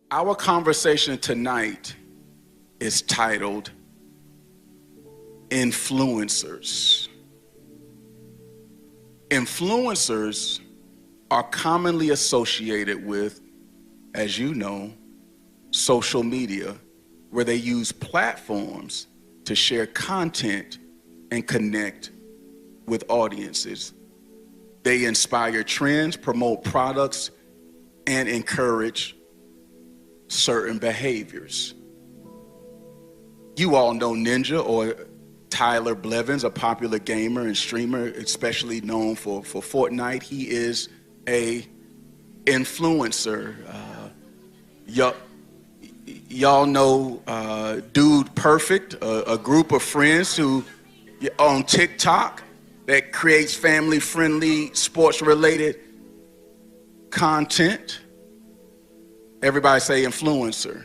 Our conversation tonight is titled Influencers. Influencers are commonly associated with, as you know, social media, where they use platforms to share content and connect with audiences. They inspire trends, promote products, and encourage certain behaviors. You all know Ninja or Tyler Blevins, a popular gamer and streamer, especially known for Fortnite. He is a influencer. Y'all know Dude Perfect, a group of friends who on TikTok that creates family-friendly, sports-related content. Everybody say influencer.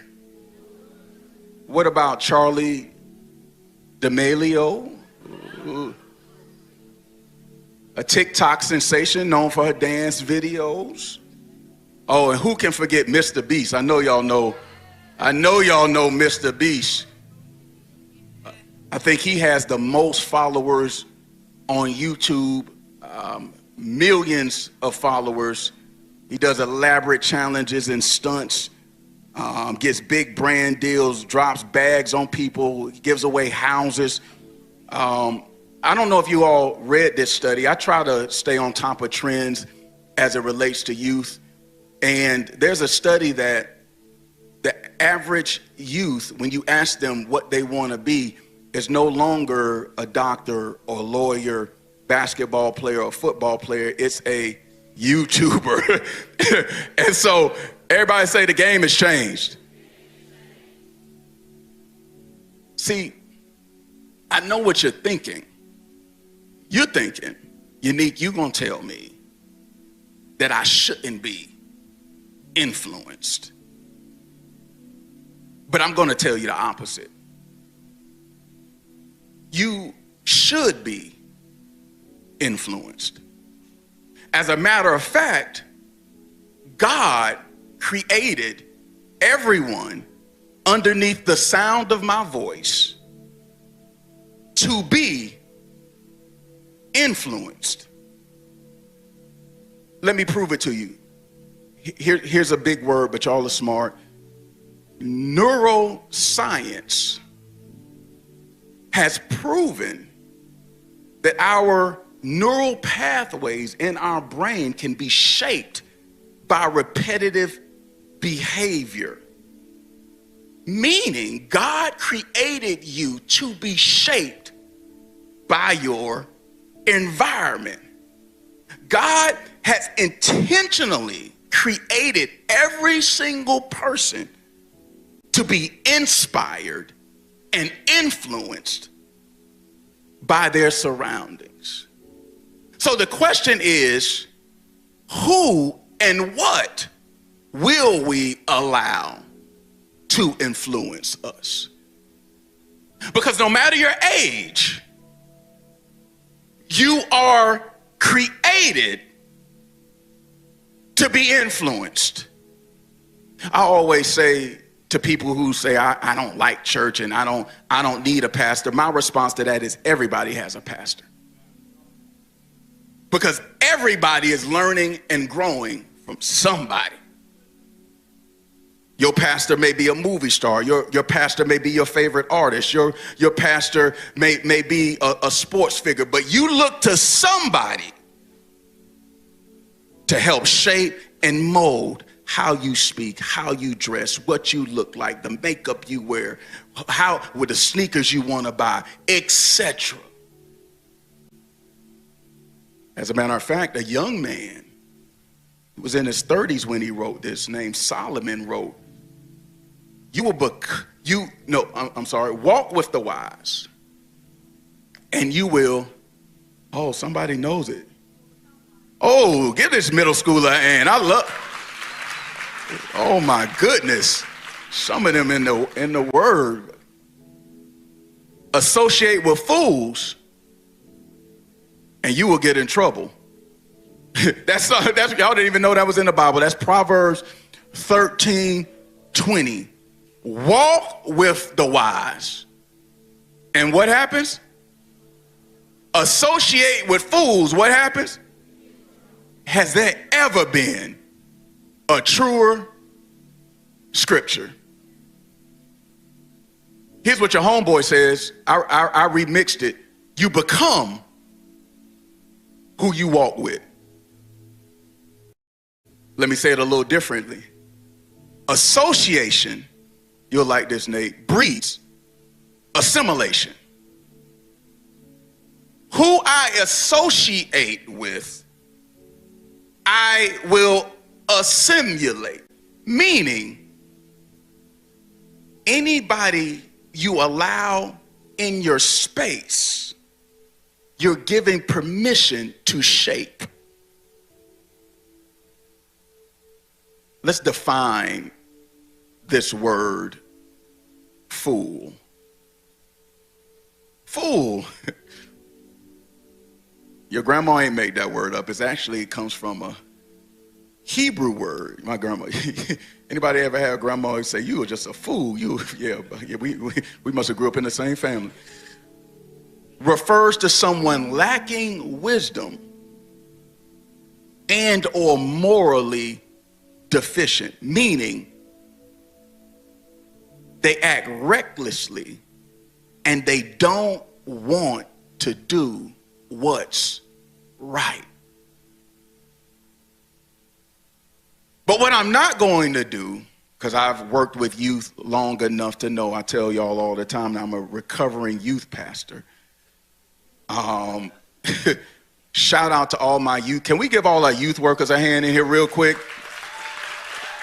What about Charlie D'Amelio? A TikTok sensation known for her dance videos. Oh, and who can forget Mr. Beast? I know y'all know Mr. Beast. I think he has the most followers on YouTube, millions of followers. He does elaborate challenges and stunts, gets big brand deals, drops bags on people, gives away houses. I don't know if you all read this study. I try to stay on top of trends as it relates to youth. And there's a study that the average youth, when you ask them what they want to be, is no longer a doctor or lawyer, basketball player or football player. It's a YouTuber. And so everybody say the game has changed. See, I know what you're thinking. You're thinking, Yannik, you're going to tell me that I shouldn't be influenced. But I'm going to tell you the opposite. You should be influenced. As a matter of fact, God created everyone underneath the sound of my voice to be influenced. Let me prove it to you. Here's a big word, but y'all are smart. Neuroscience has proven that our neural pathways in our brain can be shaped by repetitive behavior. Meaning God created you to be shaped by your environment. God has intentionally created every single person to be inspired and influenced by their surroundings. So the question is, who and what will we allow to influence us? Because no matter your age, you are created to be influenced. I always say to people who say, I don't like church and I don't need a pastor, my response to that is everybody has a pastor. Because everybody is learning and growing from somebody. Your pastor may be a movie star. Your pastor may be your favorite artist. Your pastor may be a sports figure, but you look to somebody to help shape and mold how you speak, how you dress, what you look like, the makeup you wear, with the sneakers you want to buy, etc. As a matter of fact, a young man who was in his 30s when he wrote this, named Solomon, wrote, walk with the wise, and you will, oh, somebody knows it. Oh, give this middle schooler a hand. Oh my goodness. Some of them in the word. Associate with fools and you will get in trouble. That's y'all didn't even know that was in the Bible. That's Proverbs 13, 20. Walk with the wise. And what happens? Associate with fools. What happens? Has there ever been a truer scripture? Here's what your homeboy says. I remixed it. You become who you walk with. Let me say it a little differently. Association, you'll like this, Nate, breeds assimilation. Who I associate with, I will assimilate. Meaning, anybody you allow in your space, you're giving permission to shape. Let's define this word, fool. Fool. Your grandma ain't made that word up. It comes from a Hebrew word. My grandma. Anybody ever had a grandma who say, you were just a fool? We must have grew up in the same family. Refers to someone lacking wisdom and or morally deficient, meaning they act recklessly and they don't want to do what's right. But what I'm not going to do, because I've worked with youth long enough to know, I tell y'all all the time, I'm a recovering youth pastor. Shout out to all my youth. Can we give all our youth workers a hand in here real quick?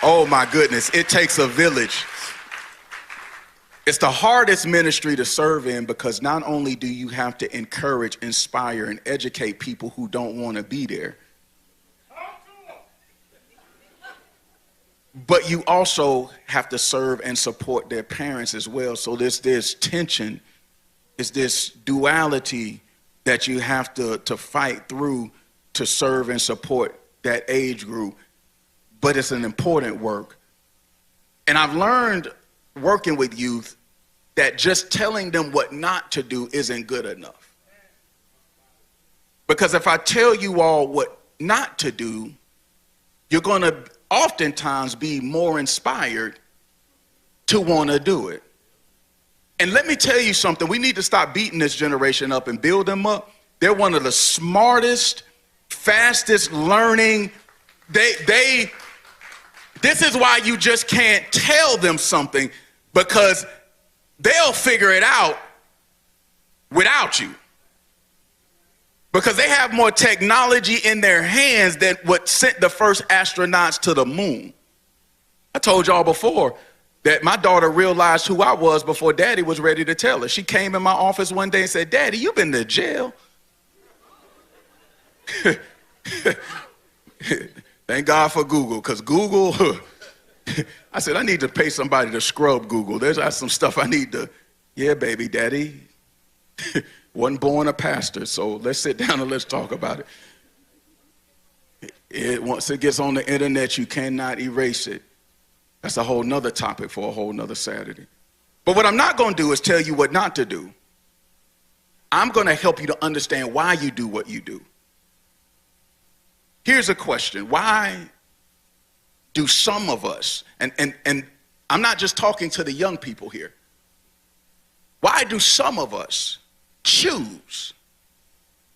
Oh my goodness, it takes a village. It's the hardest ministry to serve in because not only do you have to encourage, inspire, and educate people who don't want to be there, but you also have to serve and support their parents as well. So there's this tension, it's this duality that you have to fight through to serve and support that age group. But it's an important work. And I've learned working with youth that just telling them what not to do isn't good enough. Because if I tell you all what not to do, you're going to oftentimes be more inspired to want to do it. And let me tell you something, we need to stop beating this generation up and build them up. They're one of the smartest, fastest learning. This is why you just can't tell them something, because they'll figure it out without you. Because they have more technology in their hands than what sent the first astronauts to the moon. I told y'all before that my daughter realized who I was before Daddy was ready to tell her. She came in my office one day and said, Daddy, you been to jail? Thank God for Google, because Google, I said, I need to pay somebody to scrub Google. There's some stuff I need to, yeah, baby, Daddy. Wasn't born a pastor, so let's sit down and let's talk about it. Once it gets on the internet, you cannot erase it. That's a whole nother topic for a whole nother Saturday. But what I'm not going to do is tell you what not to do. I'm going to help you to understand why you do what you do. Here's a question. Why do some of us, and I'm not just talking to the young people here, why do some of us choose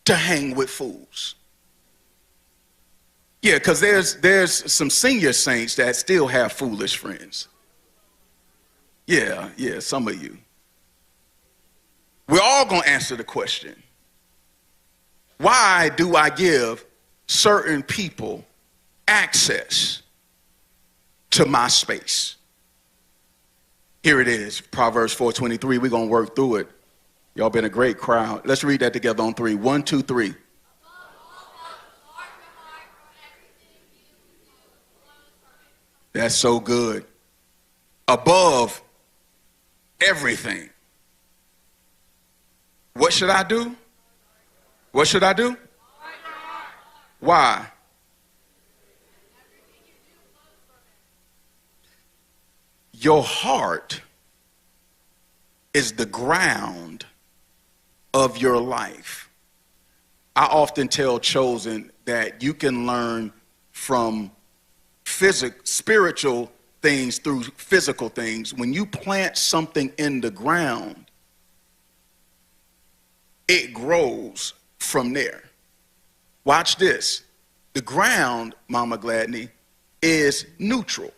to hang with fools? Yeah, because there's some senior saints that still have foolish friends. Yeah, some of you. We're all going to answer the question, why do I give certain people access to my space? Here it is, Proverbs 4:23. We're going to work through it. Y'all been a great crowd. Let's read that together on three. 1, 2, 3. That's so good. Above everything. What should I do? What should I do? Why? Your heart is the ground of your life. I often tell Chosen that you can learn from spiritual things through physical things. When you plant something in the ground, it grows from there. Watch this. The ground, Mama Gladney, is neutral.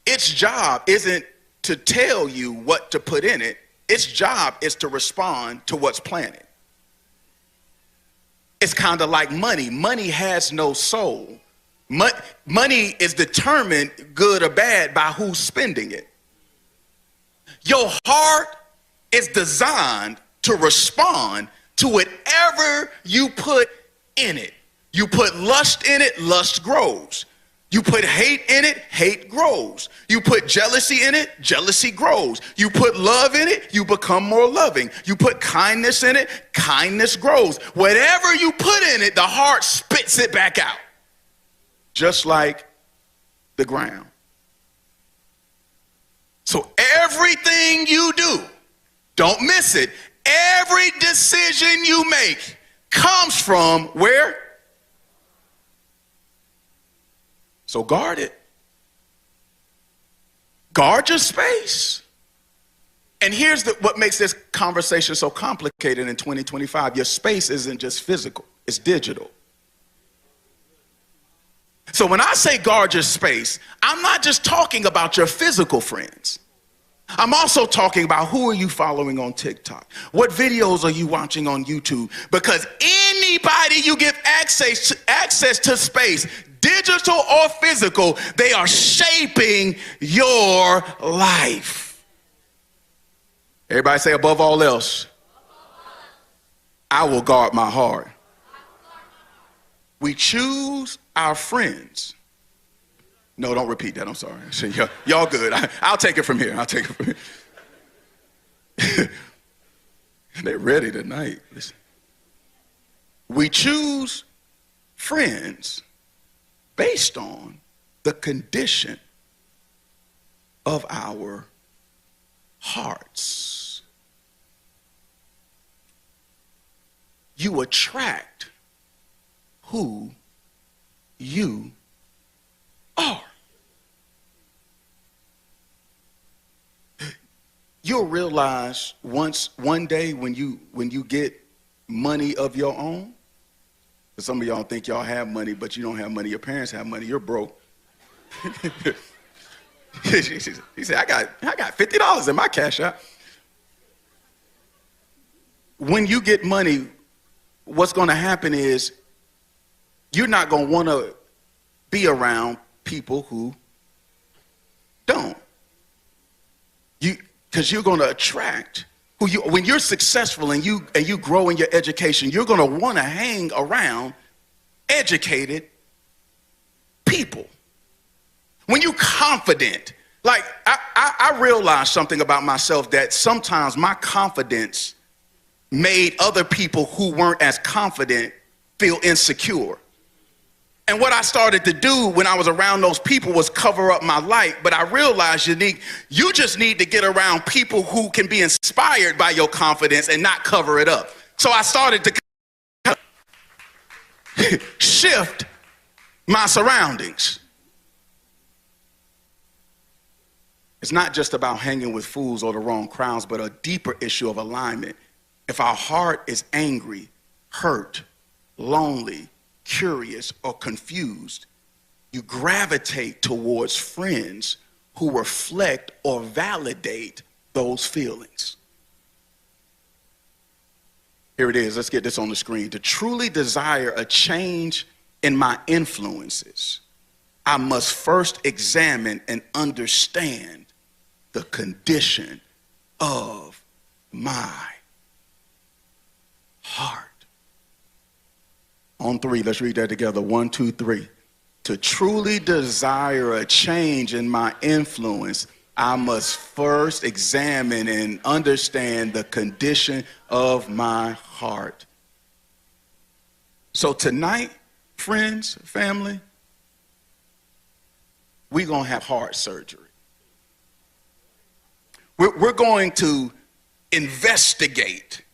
Its job isn't to tell you what to put in it. Its job is to respond to what's planted. It's kind of like money. Money has no soul. Money is determined, good or bad, by who's spending it. Your heart is designed to respond to whatever you put in it. You put lust in it, lust grows. You put hate in it, hate grows. You put jealousy in it, jealousy grows. You put love in it, you become more loving. You put kindness in it, kindness grows. Whatever you put in it, the heart spits it back out. Just like the ground. So everything you do, don't miss it, every decision you make comes from where? So guard it. Guard your space. And here's what makes this conversation so complicated in 2025. Your space isn't just physical, it's digital. So when I say guard your space, I'm not just talking about your physical friends. I'm also talking about who are you following on TikTok? What videos are you watching on YouTube? Because anybody you give access to space, digital or physical, they are shaping your life. Everybody say, above all else, I will guard my heart. We choose our friends. No, don't repeat that. I'm sorry. Y'all good. I'll take it from here. I'll take it from here. They're ready tonight. Listen. We choose friends based on the condition of our hearts. You attract who you are. You'll realize one day when you get money of your own. Some of y'all think y'all have money, but you don't have money. Your parents have money. You're broke. He said, I got $50 in my cash app. When you get money, what's going to happen is you're not going to want to be around people who don't. Because you're going to attract when you're successful and you grow in your education, you're going to want to hang around educated people. When you're confident, like I realized something about myself, that sometimes my confidence made other people who weren't as confident feel insecure. And what I started to do when I was around those people was cover up my light. But I realized, Yannik, you just need to get around people who can be inspired by your confidence and not cover it up. So I started to shift my surroundings. It's not just about hanging with fools or the wrong crowds, but a deeper issue of alignment. If our heart is angry, hurt, lonely, curious, or confused, you gravitate towards friends who reflect or validate those feelings. Here it is. Let's get this on the screen. To truly desire a change in my influences, I must first examine and understand the condition of my heart. On three, let's read that together. 1, 2, 3. To truly desire a change in my influence, I must first examine and understand the condition of my heart. So tonight, friends, family, we're going to have heart surgery. We're going to investigate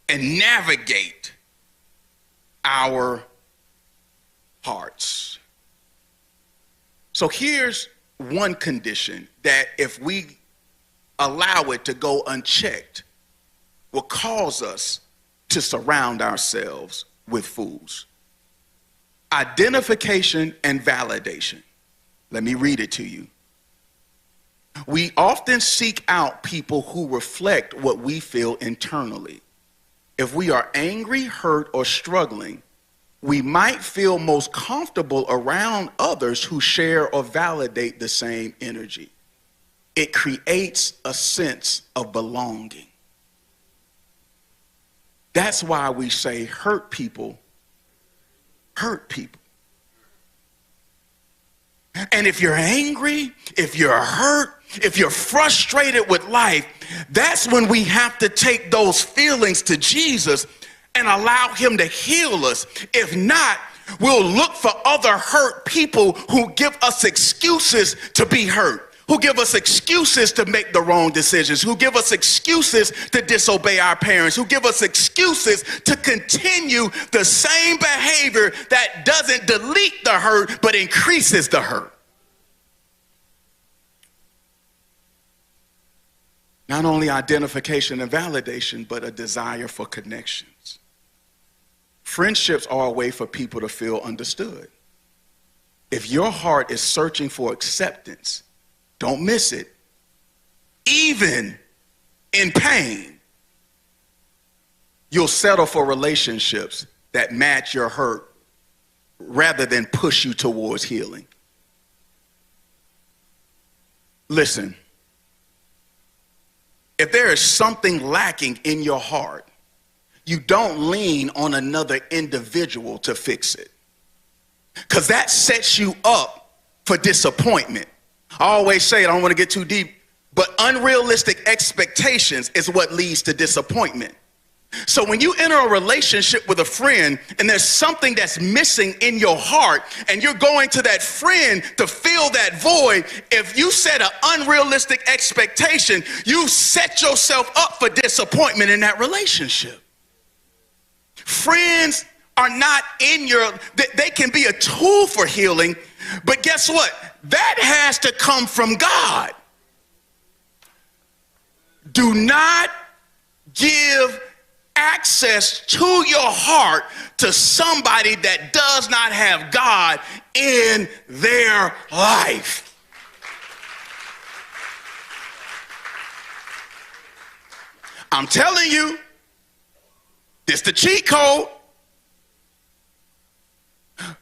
and navigate our hearts. So here's one condition that if we allow it to go unchecked will cause us to surround ourselves with fools. Identification and validation. Let me read it to you. We often seek out people who reflect what we feel internally. If we are angry, hurt, or struggling, we might feel most comfortable around others who share or validate the same energy. It creates a sense of belonging. That's why we say hurt people hurt people. And if you're angry, if you're hurt, if you're frustrated with life, that's when we have to take those feelings to Jesus and allow him to heal us. If not, we'll look for other hurt people who give us excuses to be hurt, who give us excuses to make the wrong decisions, who give us excuses to disobey our parents, who give us excuses to continue the same behavior that doesn't delete the hurt but increases the hurt. Not only identification and validation, but a desire for connections. Friendships are a way for people to feel understood. If your heart is searching for acceptance, don't miss it. Even in pain, you'll settle for relationships that match your hurt rather than push you towards healing. Listen, if there is something lacking in your heart, you don't lean on another individual to fix it, because that sets you up for disappointment. I always say, I don't want to get too deep, but unrealistic expectations is what leads to disappointment. So when you enter a relationship with a friend and there's something that's missing in your heart and you're going to that friend to fill that void, if you set an unrealistic expectation, you set yourself up for disappointment in that relationship. Friends are not they can be a tool for healing, but guess what? That has to come from God. Do not give access to your heart to somebody that does not have God in their life. I'm telling you, this is the cheat code.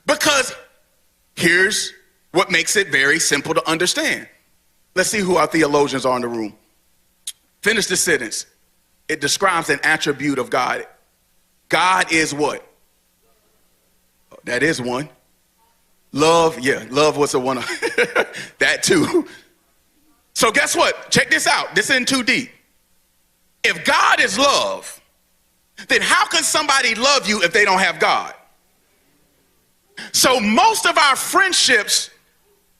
Because here's what makes it very simple to understand. Let's see who our theologians are in the room. Finish this sentence. It describes an attribute of God. God is what? That is one. Love, yeah, love was the one. That too. So guess what? Check this out. This isn't too deep. If God is love, then how can somebody love you if they don't have God? So most of our friendships,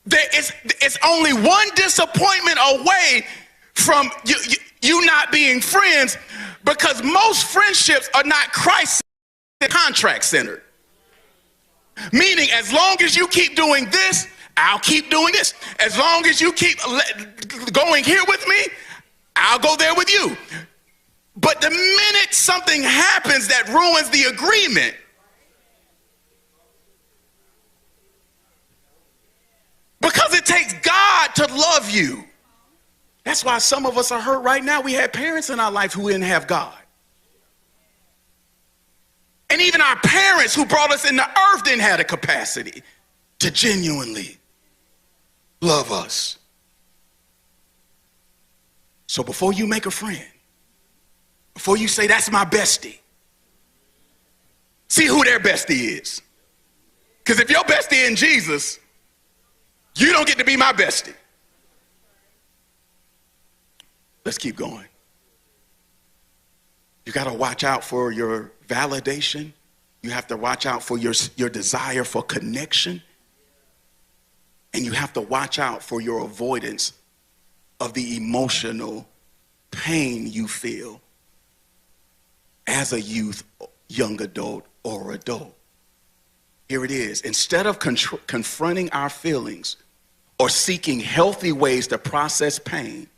it's only one disappointment away from you not being friends, because most friendships are not Christ-centered, contract-centered. Meaning, as long as you keep doing this, I'll keep doing this. As long as you keep going here with me, I'll go there with you. But the minute something happens that ruins the agreement, because it takes God to love you. That's why some of us are hurt right now. We had parents in our life who didn't have God. And even our parents who brought us into earth didn't have the capacity to genuinely love us. So before you make a friend, before you say, that's my bestie, see who their bestie is. Because if your bestie in Jesus, you don't get to be my bestie. Let's keep going. You got to watch out for your validation. You have to watch out for your desire for connection. And you have to watch out for your avoidance of the emotional pain you feel as a youth, young adult, or adult. Here it is. Instead of confronting our feelings or seeking healthy ways to process pain,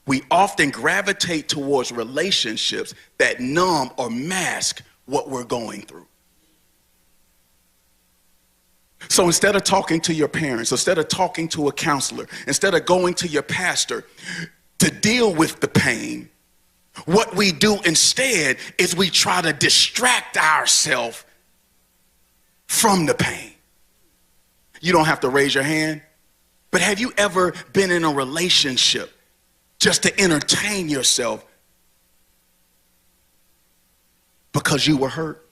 we often gravitate towards relationships that numb or mask what we're going through. So instead of talking to your parents, instead of talking to a counselor, instead of going to your pastor to deal with the pain, what we do instead is we try to distract ourselves from the pain. You don't have to raise your hand, but have you ever been in a relationship just to entertain yourself because you were hurt?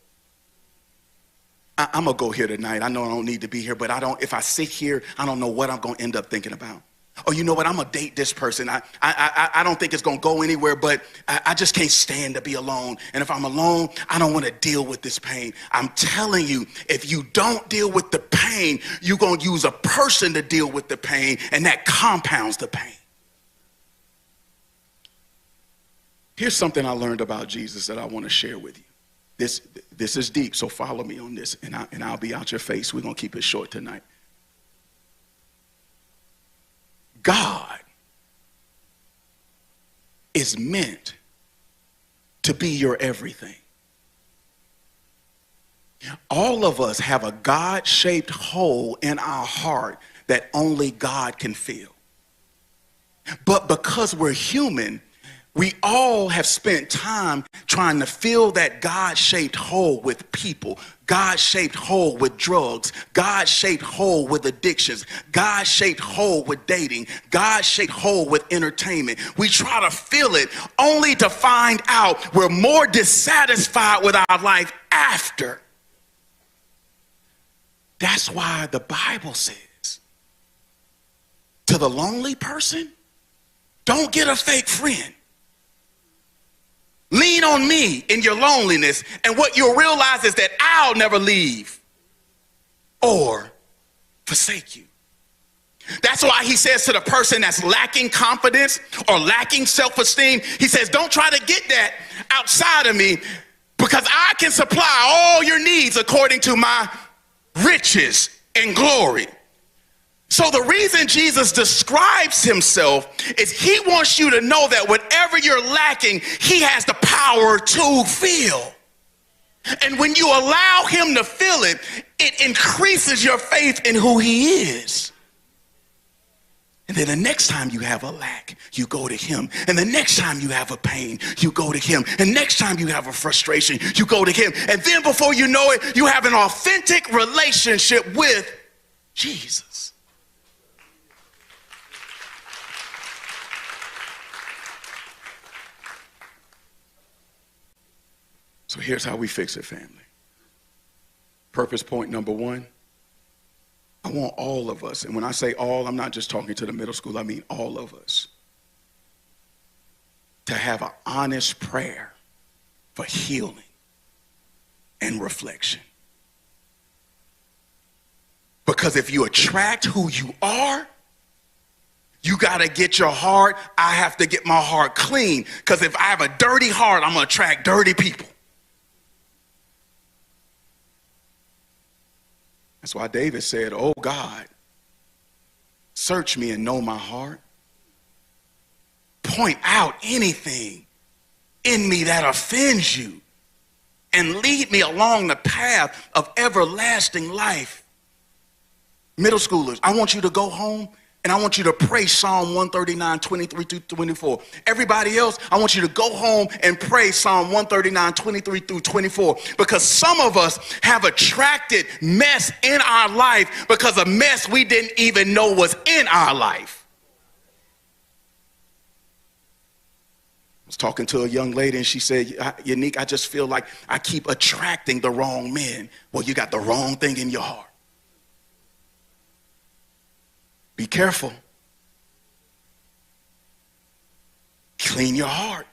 I'm gonna go here tonight. I know I don't need to be here, but if I sit here, I don't know what I'm gonna end up thinking about. Oh, you know what? I'm gonna date this person. I don't think it's gonna go anywhere, but I just can't stand to be alone. And if I'm alone, I don't want to deal with this pain. I'm telling you, if you don't deal with the pain, you're gonna use a person to deal with the pain, and that compounds the pain. Here's something I learned about Jesus that I want to share with you. This is deep, so follow me on this, and I'll be out your face. We're gonna keep it short tonight. God is meant to be your everything. All of us have a God-shaped hole in our heart that only God can fill. But because we're human, we all have spent time trying to fill that God-shaped hole with people, God-shaped hole with drugs, God-shaped hole with addictions, God-shaped hole with dating, God-shaped hole with entertainment. We try to fill it only to find out we're more dissatisfied with our life after. That's why the Bible says, to the lonely person, don't get a fake friend. Lean on me in your loneliness, and what you'll realize is that I'll never leave or forsake you. That's why he says to the person that's lacking confidence or lacking self-esteem, he says, don't try to get that outside of me, because I can supply all your needs according to my riches and glory. So the reason Jesus describes himself is he wants you to know that whatever you're lacking, he has the power to fill. And when you allow him to fill it, it increases your faith in who he is. And then the next time you have a lack, you go to him. And the next time you have a pain, you go to him. And next time you have a frustration, you go to him. And then before you know it, you have an authentic relationship with Jesus. So here's how we fix it, family. Purpose point number one, I want all of us, and when I say all, I'm not just talking to the middle school, I mean all of us, to have an honest prayer for healing and reflection. Because if you attract who you are, you got to get your heart. I have to get my heart clean, because if I have a dirty heart, I'm going to attract dirty people. That's why David said, oh God, search me and know my heart. Point out anything in me that offends you, and lead me along the path of everlasting life. Middle schoolers, I want you to go home and I want you to pray Psalm 139, 23 through 24. Everybody else, I want you to go home and pray Psalm 139, 23 through 24. Because some of us have attracted mess in our life because of mess we didn't even know was in our life. I was talking to a young lady and she said, Yannik, I just feel like I keep attracting the wrong men. Well, you got the wrong thing in your heart. Be careful. Clean your heart.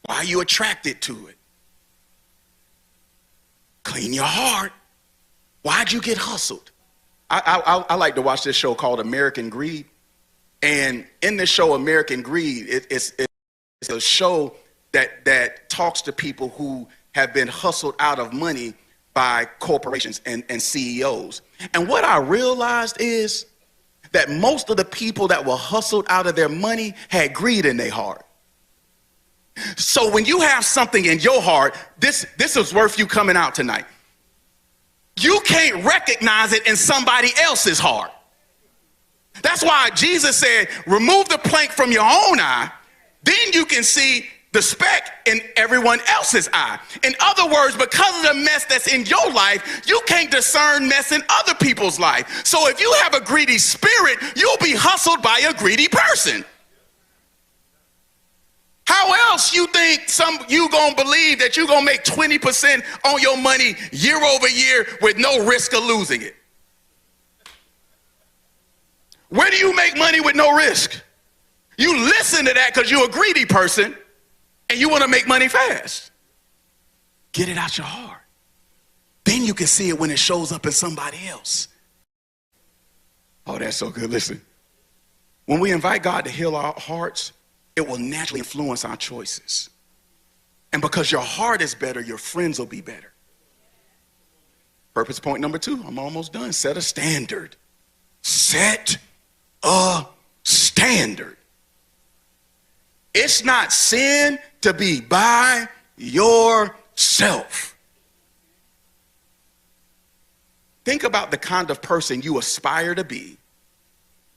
Why are you attracted to it? Clean your heart. Why'd you get hustled? I like to watch this show called American Greed. And in the show American Greed, it's a show that talks to people who have been hustled out of money by corporations and CEOs. And what I realized is that most of the people that were hustled out of their money had greed in their heart. So when you have something in your heart, this is worth you coming out tonight. You can't recognize it in somebody else's heart. That's why Jesus said, remove the plank from your own eye, then you can see the speck in everyone else's eye. In other words, because of the mess that's in your life, you can't discern mess in other people's life. So if you have a greedy spirit, you'll be hustled by a greedy person. How else you think you gonna believe that you gonna make 20% on your money year over year with no risk of losing it? Where do you make money with no risk? You listen to that because you're a greedy person and you want to make money fast. Get it out your heart. Then you can see it when it shows up in somebody else. Oh, that's so good. Listen, when we invite God to heal our hearts, it will naturally influence our choices. And because your heart is better, your friends will be better. Purpose point number 2, I'm almost done. Set a standard. Set a standard. It's not sin to be by yourself. Think about the kind of person you aspire to be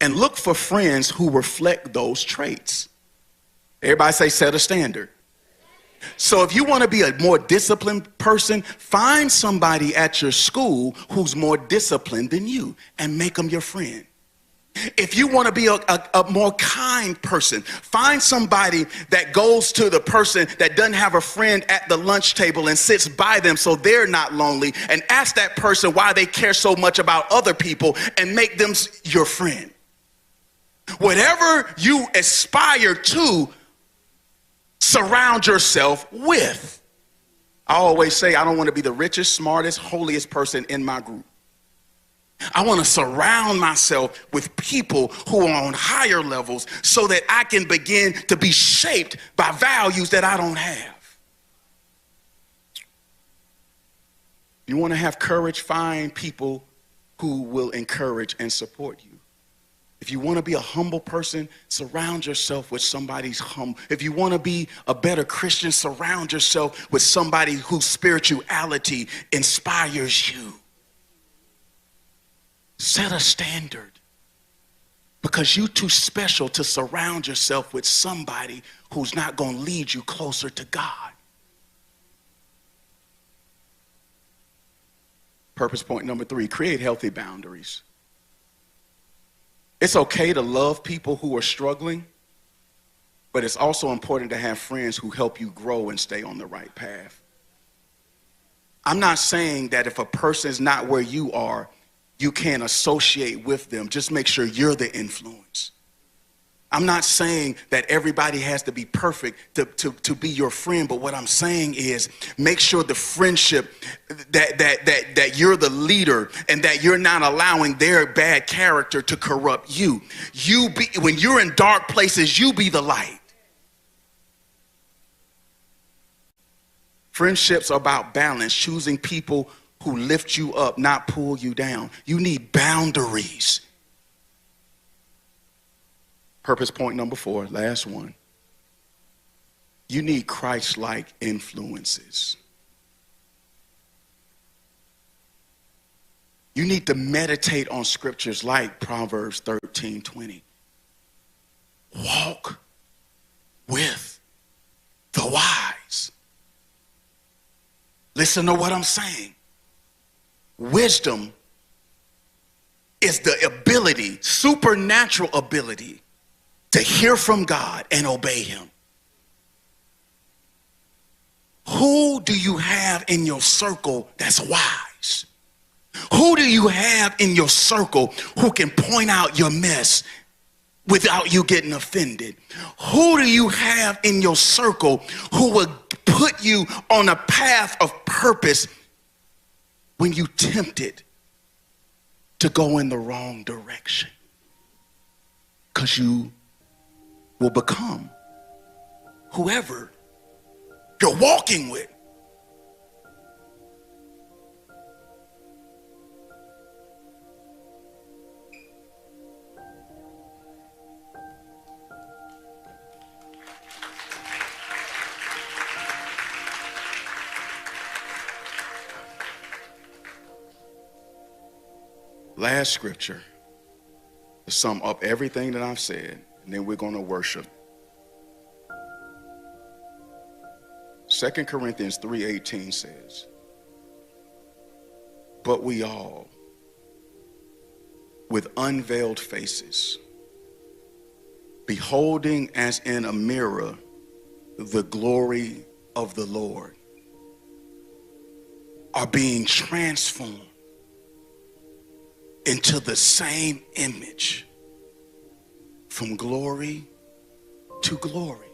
and look for friends who reflect those traits. Everybody say set a standard. So if you want to be a more disciplined person, find somebody at your school who's more disciplined than you and make them your friend. If you want to be a more kind person, find somebody that goes to the person that doesn't have a friend at the lunch table and sits by them so they're not lonely, and ask that person why they care so much about other people and make them your friend. Whatever you aspire to, surround yourself with. I always say I don't want to be the richest, smartest, holiest person in my group. I want to surround myself with people who are on higher levels so that I can begin to be shaped by values that I don't have. You want to have courage, find people who will encourage and support you. If you want to be a humble person, surround yourself with somebody who's humble. If you want to be a better Christian, surround yourself with somebody whose spirituality inspires you. Set a standard, because you're too special to surround yourself with somebody who's not going to lead you closer to God. Purpose point number 3, create healthy boundaries. It's okay to love people who are struggling, but it's also important to have friends who help you grow and stay on the right path. I'm not saying that if a person is not where you are, you can't associate with them. Just make sure you're the influence. I'm not saying that everybody has to be perfect to be your friend, but what I'm saying is make sure the friendship that you're the leader and that you're not allowing their bad character to corrupt you. When you're in dark places, you be the light. Friendships are about balance, choosing people who lift you up, not pull you down. You need boundaries. Purpose point number 4, last one. You need Christ-like influences. You need to meditate on scriptures like Proverbs 13:20. Walk with the wise. Listen to what I'm saying. Wisdom is the ability, supernatural ability, to hear from God and obey him. Who do you have in your circle that's wise? Who do you have in your circle who can point out your mess without you getting offended? Who do you have in your circle who will put you on a path of purpose when you tempted to go in the wrong direction? because you will become whoever you're walking with. Last scripture to sum up everything that I've said, and then we're going to worship. 2 Corinthians 3:18 says, but we all, with unveiled faces, beholding as in a mirror the glory of the Lord, are being transformed into the same image from glory to glory,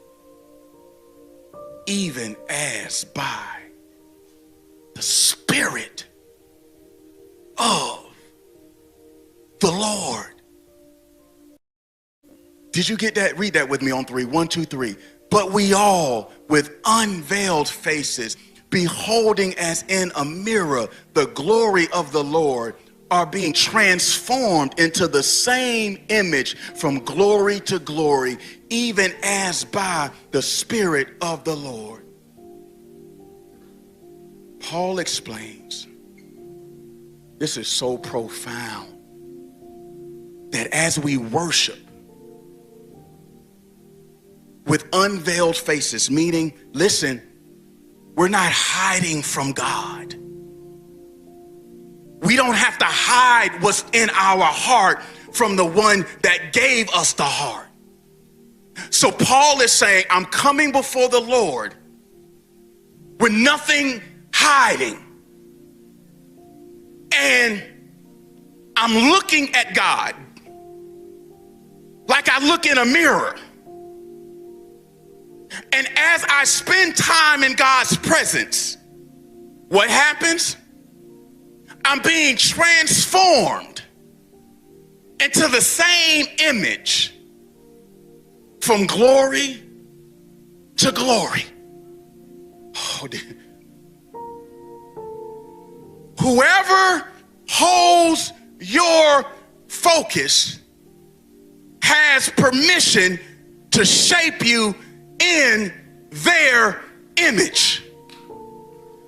even as by the Spirit of the Lord. Did you get that? Read that with me on 3. 1, 2, 3. But we all, with unveiled faces, beholding as in a mirror the glory of the Lord, are being transformed into the same image from glory to glory, even as by the Spirit of the Lord. Paul explains, this is so profound, that as we worship with unveiled faces, meaning, listen, we're not hiding from God. We don't have to hide what's in our heart from the one that gave us the heart. So Paul is saying, I'm coming before the Lord with nothing hiding. And I'm looking at God like I look in a mirror. And as I spend time in God's presence, what happens? I'm being transformed into the same image from glory to glory. Oh, whoever holds your focus has permission to shape you in their image.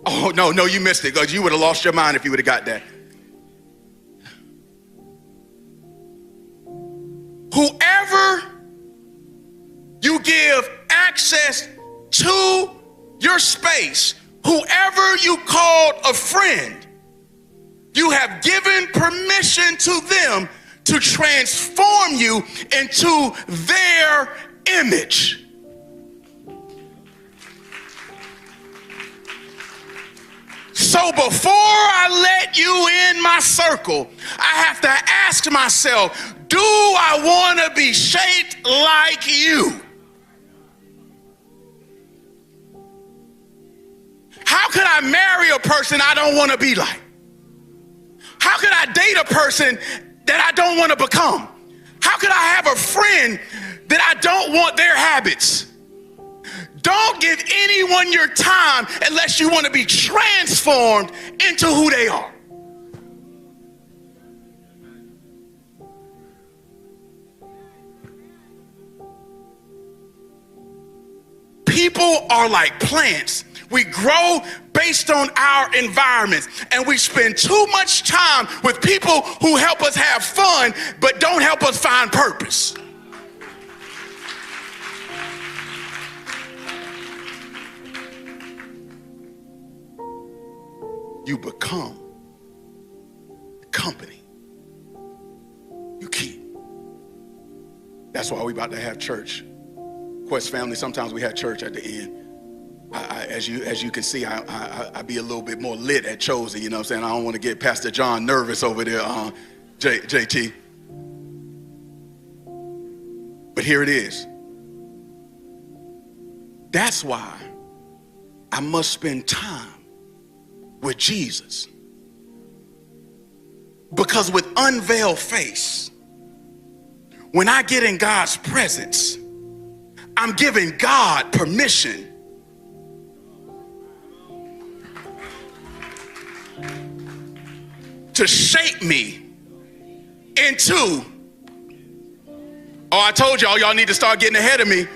Oh, no, you missed it, because you would have lost your mind if you would have got that. Whoever you give access to your space, whoever you called a friend, you have given permission to them to transform you into their image. So before I let you in my circle, I have to ask myself, do I want to be shaped like you? How could I marry a person I don't want to be like? How could I date a person that I don't want to become? How could I have a friend that I don't want their habits? Don't give anyone your time unless you want to be transformed into who they are. People are like plants. We grow based on our environments, and we spend too much time with people who help us have fun but don't help us find purpose. You become the company you keep. That's why we're about to have church. Quest family, sometimes we have church at the end. As you can see, I be a little bit more lit at Chosen, you know what I'm saying? I don't want to get Pastor John nervous over there, JT. But here it is. That's why I must spend time with Jesus. Because with unveiled face, when I get in God's presence, I'm giving God permission to shape me into, I told y'all need to start getting ahead of me.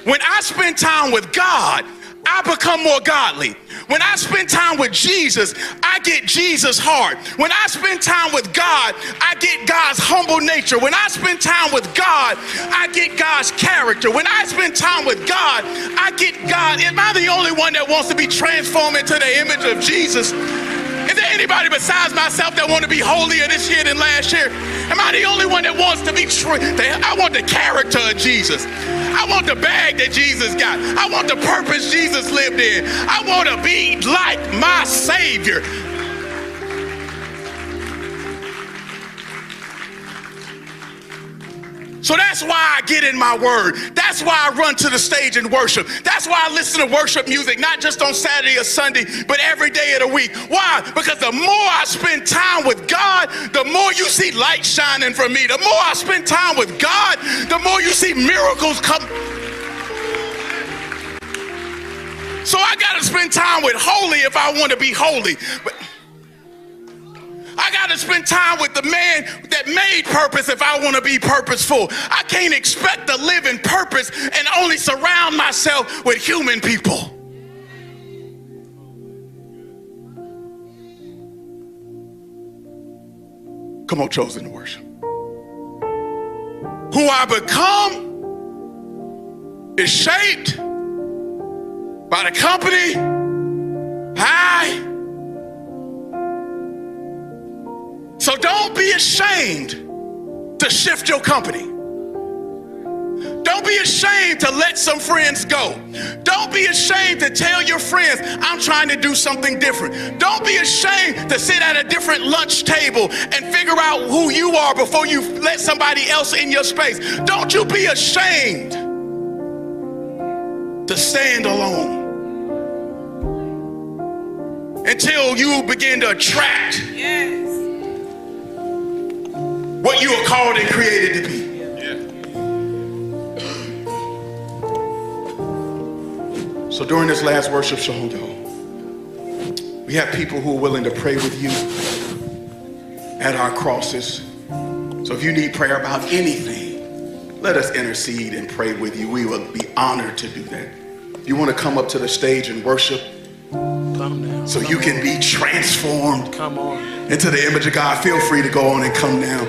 When I spend time with God, I become more godly. When I spend time with Jesus, I get Jesus' heart. When I spend time with God, I get God's humble nature. When I spend time with God, I get God's character. When I spend time with God, I get God. Am I the only one that wants to be transformed into the image of Jesus? Is there anybody besides myself that want to be holier this year than last year? Am I the only one that wants to be true? I want the character of Jesus. I want the bag that Jesus got. I want the purpose Jesus lived in. I want to be like my Savior. So that's why I get in my word. That's why I run to the stage and worship. That's why I listen to worship music, not just on Saturday or Sunday, but every day of the week. Why? Because the more I spend time with God, the more you see light shining from me. The more I spend time with God, the more you see miracles come. So I got to spend time with holy if I want to be holy. But I got to spend time with the man that made purpose if I want to be purposeful. I can't expect to live in purpose and only surround myself with human people. Come on, chosen to worship. Who I become is shaped by the company So don't be ashamed to shift your company. Don't be ashamed to let some friends go. Don't be ashamed to tell your friends, I'm trying to do something different. Don't be ashamed to sit at a different lunch table and figure out who you are before you let somebody else in your space. Don't you be ashamed to stand alone until you begin to attract what you are called and created to be. So during this last worship song, y'all, we have people who are willing to pray with you at our crosses. So if you need prayer about anything, let us intercede and pray with you. We will be honored to do that. If you want to come up to the stage and worship, so you can be transformed into the image of God, feel free to go on and come down.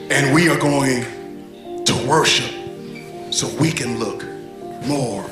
And we are going to worship so we can look more